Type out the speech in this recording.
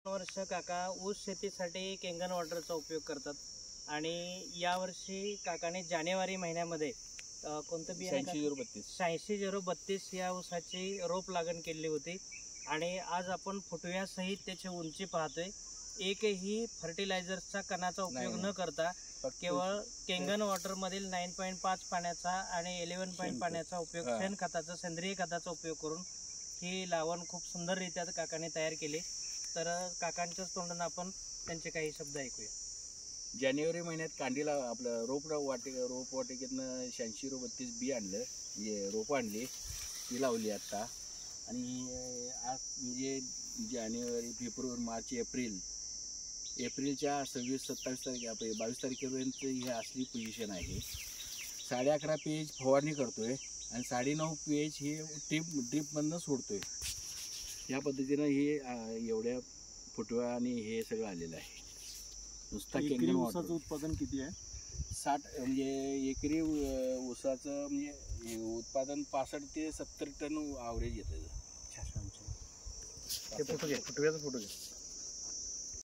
वर्ष काका ऊस शेतीसाठी केंगन वॉटरचा उपयोग करतात आणि यावर्षी काकाने जानेवारी महिन्यामध्ये कोणतं बियाणे 8632 या ऊसाची रोप लागण केली होती आणि आज आपण फुटव्यासहित त्याची उंची पाहतोय। एकही फर्टिलायझरचा कणाचा उपयोग न करता केवळ केंगन वॉटर मधील 9.5 पाण्याचा आणि 11 पाण्याचा उपयोग शेणखताचा सेंद्रिय खताचा उपयोग करून ही लावण खूप सुंदररित्या काकाने तयार केली। तर काकांच्याच तोंडून आपण त्यांचे काही शब्द ऐकूया। जानेवारी महिन्यात कांडीला आपलं रोप वाटिकेतनं 8632 बी आणलं, म्हणजे रोप आणली, ती लावली आता। आणि आज म्हणजे जानेवारी फेब्रुवारी मार्च एप्रिलच्या 26-27 तारीख 22 तारखेपर्यंत ही असली पोझिशन आहे। 11.5 pH फवारणी करतोय आणि 9.5 pH हे ड्रीपमधनं सोडतोय। या पद्धतीनं हे एवढ्या फुटवा आणि हे सगळं आलेलं आहे। नुसता एकरी ऊसाचं उत्पादन किती आहे? 60 म्हणजे एकरी ऊसाचं म्हणजे उत्पादन 65 ते 70 टन ॲव्हरेज येतं। फुटव्याचं